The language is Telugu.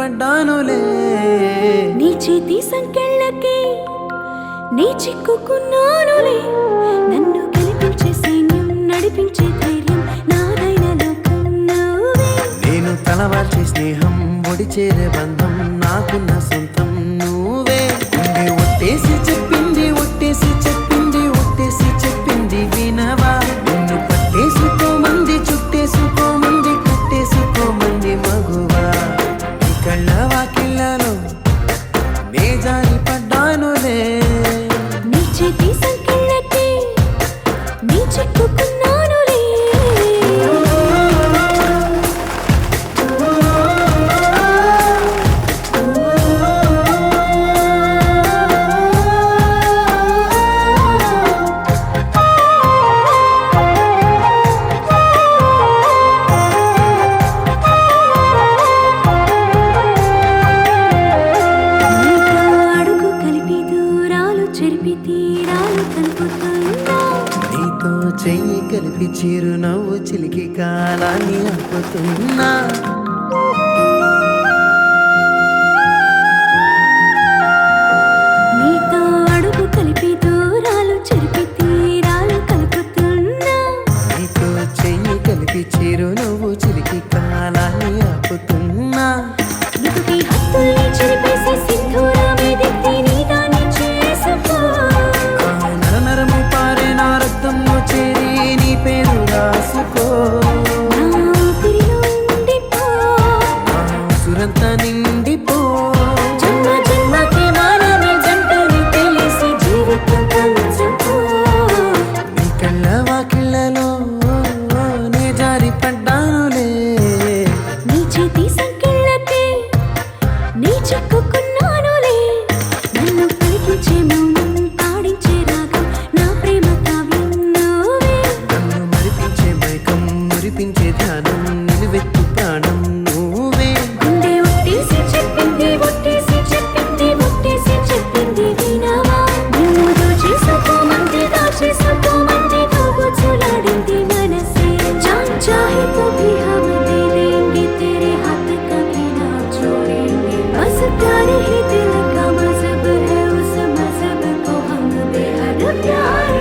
పడ్డానులే నీ చేతి సంకెళ్ళకి నీ చిక్కుకున్నానులే నన్ను కనిపించే సైన్యం నడిపించే ధైర్యం నాదైన లోకం నువ్వే నేను తలవాల్చే స్నేహం ఒడి చేరే బంధం నాకున్న సొంతం నువ్వే గుండె ఒట్టేసి చెప్పింది ఒట్టేసి చెప్పింది ఒట్టేసి చెప్పింది వినవా నిన్ను పట్టేసుకోమంది చుట్టేసుకోమంది కట్టేసుకోమంది మగువా ఈ కళ్ళ వాకిళ్ళలో నే జారి పడ్డానులే నీ చేతి సంకెళ్ళకి నీ చిక్కుకున్నానులే నీతో చెయ్యి కలిపి చిరునవ్వు చిలికి కాలాన్ని ఆపుతున్నా నీతో అడుగు కలిపి దూరాలు చెరిపి తీరాలు కలుపుతున్నా నీతో చెయ్యి కలిపి చిరునవ్వు చిలికి కాలాన్ని ఆపుతున్నా నుదుటి హత్తుల్ని చెరిపేసి సింధూరమే దిద్ది నీ దాన్ని చేసుకో నరము పారే నా రక్తంలో చేరి నీ పేరు రాసుకో నా ఊపిరిలో ఉండిపో నా సురంతా నిండిపో జన్మ జన్మకి మనమే జంటని తెలిసి జీవితం పంచుకో నీ కళ్ళ వాకిళ్ళలో నే జారి పడ్డానులే నీ చేతి సంకెళ్ళకి నీ చిక్కుకున్నానులే నన్ను పలికించే మౌనం పాడించే రాగం నా ప్రేమ కావ్యం నువ్వే నన్ను మరిపించే మైకం మురిపించే ధ్యానం నిలువెత్తు ప్రాణం నువ్వే గుండె ఒట్టేసి చెప్పింది ఒట్టేసి చెప్పింది ఒట్టేసి చెప్పింది వినవా నువ్వు దోచేసుకోమంది దాచేసుకోమంది దోబుచ్చులాడింది మనసే जान चाहे तो भी हम दे देंगे तेरे हाथ कभी ना छोड़ेंगे बस प्यार ही दिल का मजहब है उस मजहब को हम बेहद प्यार